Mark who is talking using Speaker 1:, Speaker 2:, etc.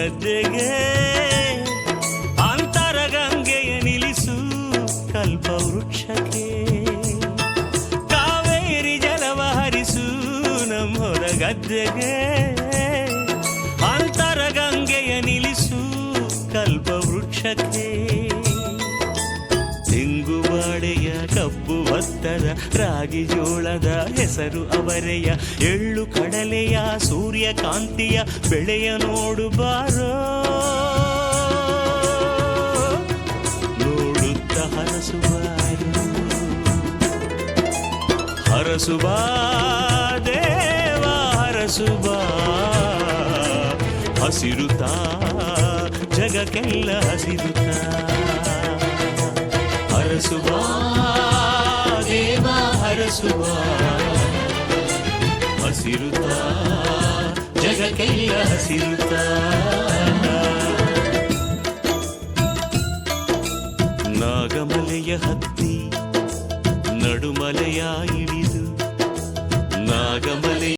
Speaker 1: ಗದ್ದೆಗೆ ಅಂತರಗಂಗೆಯ ನಿಲ್ಲಿಸು ಕಲ್ಪವೃಕ್ಷಕ್ಕೆ ಕಾವೇರಿ ಜಲವ ಹರಿಸು ನಮ್ಮೊರ ಗದ್ದೆಗೆ ಅಂತರಗಂಗೆಯ ನಿಲ್ಲಿಸು ಕಲ್ಪವೃಕ್ಷಕ್ಕೆ ತೆಂಗುಬಾಡೆಯ ಕಬ್ಬು ಭತ್ತದ ರಾಗಿ ಜೋಳದ ಹೆಸರು ಅವರೆಯ ಎಳ್ಳು ಕಡಲೆಯ ಸೂರ್ಯಕಾಂತಿಯ ಬೆಳೆಯ ನೋಡು ಬಾರೋ ನೋಡುತ್ತ ಹರಸುಬಾರು ಹರಸುಬಾ ದೇವ ಹರಸುಬಾ ಹಸಿರುತ್ತಾ ಜಗಕ್ಕೆಲ್ಲ ಹಸಿರುತ್ತಾ ಹರಸುಬಾ ದೇವ ಹರಸುಬಾ ಹಸಿರುತ್ತಾ ಜಗಕ್ಕೆಲ್ಲ ಹಸಿರುತ್ತಾ ನಾಗಮಲೆಯ ಹತ್ತಿ ನಡುಮಲೆಯ ಇಳಿದು ನಾಗಮಲೆ